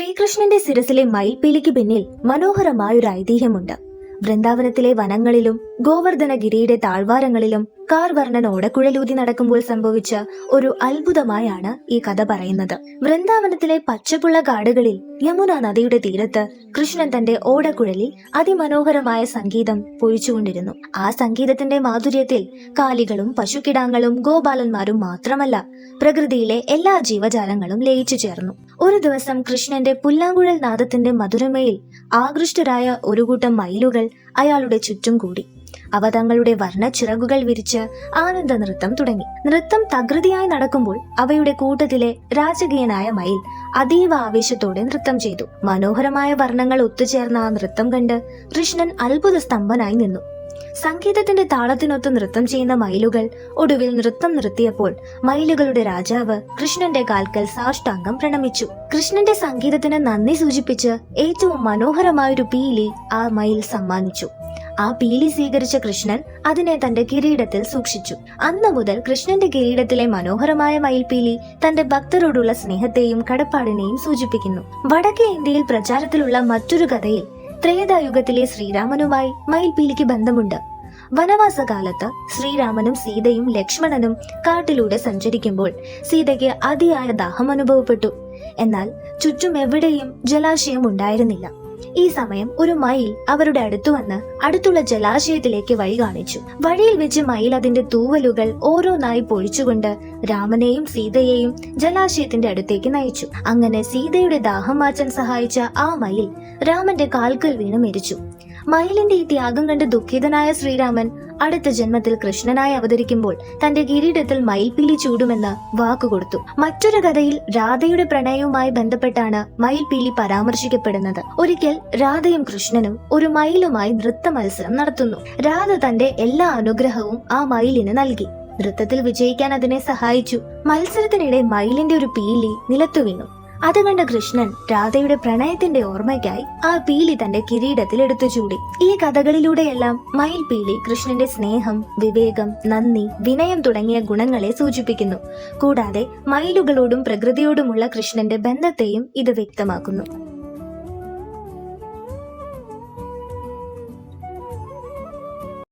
ശ്രീകൃഷ്ണന്റെ ശിരസിലെ മയിൽപീലിക്ക് പിന്നിൽ മനോഹരമായൊരു ഐതിഹ്യമുണ്ട്. വൃന്ദാവനത്തിലെ വനങ്ങളിലും ഗോവർദ്ധനഗിരിയുടെ താഴ്വാരങ്ങളിലും കാർവർണ്ണൻ ഓടക്കുഴലൂതി നടക്കുമ്പോൾ സംഭവിച്ച ഒരു അത്ഭുതമായാണ് ഈ കഥ പറയുന്നത്. വൃന്ദാവനത്തിലെ പച്ചപ്പുള്ള കാടുകളിൽ യമുന നദിയുടെ തീരത്ത് കൃഷ്ണൻ തന്റെ ഓടക്കുഴലിൽ അതിമനോഹരമായ സംഗീതം പൊഴിച്ചുകൊണ്ടിരുന്നു. ആ സംഗീതത്തിന്റെ മാധുര്യത്തിൽ കാലികളും പശുക്കിടാങ്ങളും ഗോപാലന്മാരും മാത്രമല്ല, പ്രകൃതിയിലെ എല്ലാ ജീവജാലങ്ങളും ലയിച്ചു ചേർന്നു. ഒരു ദിവസം കൃഷ്ണന്റെ പുല്ലാങ്കുഴൽ നാദത്തിന്റെ മധുരമയിൽ ആകൃഷ്ടരായ ഒരു കൂട്ടം മയിലുകൾ അയാളുടെ ചുറ്റും കൂടി. അവ തങ്ങളുടെ വർണ്ണ ചിറകുകൾ വിരിച്ച് ആനന്ദ നൃത്തം തുടങ്ങി. നൃത്തം തകൃതിയായി നടക്കുമ്പോൾ അവയുടെ കൂട്ടത്തിലെ രാജകീയനായ മയിൽ അതീവ ആവേശത്തോടെ നൃത്തം ചെയ്തു. മനോഹരമായ വർണ്ണങ്ങൾ ഒത്തുചേർന്ന ആ നൃത്തം കണ്ട് കൃഷ്ണൻ അത്ഭുത സ്തംഭനായി നിന്നു. സംഗീതത്തിന്റെ താളത്തിനൊത്ത് നൃത്തം ചെയ്യുന്ന മയിലുകൾ ഒടുവിൽ നൃത്തം നിർത്തിയപ്പോൾ മയിലുകളുടെ രാജാവ് കൃഷ്ണന്റെ കാൽക്കൽ സാഷ്ടാംഗം പ്രണമിച്ചു. കൃഷ്ണന്റെ സംഗീതത്തിന് നന്ദി സൂചിപ്പിച്ച് ഏറ്റവും മനോഹരമായൊരു പീലി ആ മയിൽ സമ്മാനിച്ചു. ആ പീലി സ്വീകരിച്ച കൃഷ്ണൻ അതിനെ തന്റെ കിരീടത്തിൽ സൂക്ഷിച്ചു. അന്നു മുതൽ കൃഷ്ണന്റെ കിരീടത്തിലെ മനോഹരമായ മയിൽപീലി തന്റെ ഭക്തരോടുള്ള സ്നേഹത്തെയും കടപ്പാടിനെയും സൂചിപ്പിക്കുന്നു. വടക്കേ ഇന്ത്യയിൽ പ്രചാരത്തിലുള്ള മറ്റൊരു കഥയിൽ ത്രേതായുഗത്തിലെ ശ്രീരാമനുമായി മയിൽപീലിക്ക് ബന്ധമുണ്ട്. വനവാസകാലത്ത് ശ്രീരാമനും സീതയും ലക്ഷ്മണനും കാട്ടിലൂടെ സഞ്ചരിക്കുമ്പോൾ സീതയ്ക്ക് അതിയായ ദാഹം അനുഭവപ്പെട്ടു. എന്നാൽ ചുറ്റും എവിടെയും ജലാശയം ഉണ്ടായിരുന്നില്ല. ഈ സമയം ഒരു മയിൽ അവരുടെ അടുത്തു വന്ന് അടുത്തുള്ള ജലാശയത്തിലേക്ക് വഴി കാണിച്ചു. വഴിയിൽ വെച്ച് മയിൽ അതിന്റെ തൂവലുകൾ ഓരോന്നായി പൊഴിച്ചുകൊണ്ട് രാമനെയും സീതയെയും ജലാശയത്തിന്റെ അടുത്തേക്ക് നയിച്ചു. അങ്ങനെ സീതയുടെ ദാഹം മാറ്റാൻ സഹായിച്ച ആ മയിൽ രാമന്റെ കാൽക്കൽ വീണ് മരിച്ചു. മയിലിന്റെ ഈ ത്യാഗം കണ്ട് ദുഃഖിതനായ ശ്രീരാമൻ അടുത്ത ജന്മത്തിൽ കൃഷ്ണനായി അവതരിക്കുമ്പോൾ തന്റെ കിരീടത്തിൽ മയിൽപീലി ചൂടുമെന്ന് വാക്കുകൊടുത്തു. മറ്റൊരു കഥയിൽ രാധയുടെ പ്രണയവുമായി ബന്ധപ്പെട്ടാണ് മയിൽപീലി പരാമർശിക്കപ്പെടുന്നത്. ഒരിക്കൽ രാധയും കൃഷ്ണനും ഒരു മയിലുമായി നൃത്ത മത്സരം നടത്തുന്നു. രാധ തന്റെ എല്ലാ അനുഗ്രഹവും ആ മയിലിന് നൽകി. നൃത്തത്തിൽ വിജയിക്കാൻ അതിനെ സഹായിച്ചു. മത്സരത്തിനിടെ മയിലിന്റെ ഒരു പീലി നിലത്തു വീണു. അത് കണ്ട കൃഷ്ണൻ രാധയുടെ പ്രണയത്തിന്റെ ഓർമ്മയ്ക്കായി ആ പീലി തന്റെ കിരീടത്തിൽ എടുത്തു ചൂടി. ഈ കഥകളിലൂടെയെല്ലാം മയിൽപീലി കൃഷ്ണന്റെ സ്നേഹം, വിവേകം, നന്ദി, വിനയം തുടങ്ങിയ ഗുണങ്ങളെ സൂചിപ്പിക്കുന്നു. കൂടാതെ മയിലുകളോടും പ്രകൃതിയോടുമുള്ള കൃഷ്ണന്റെ ബന്ധത്തെയും ഇത് വ്യക്തമാക്കുന്നു.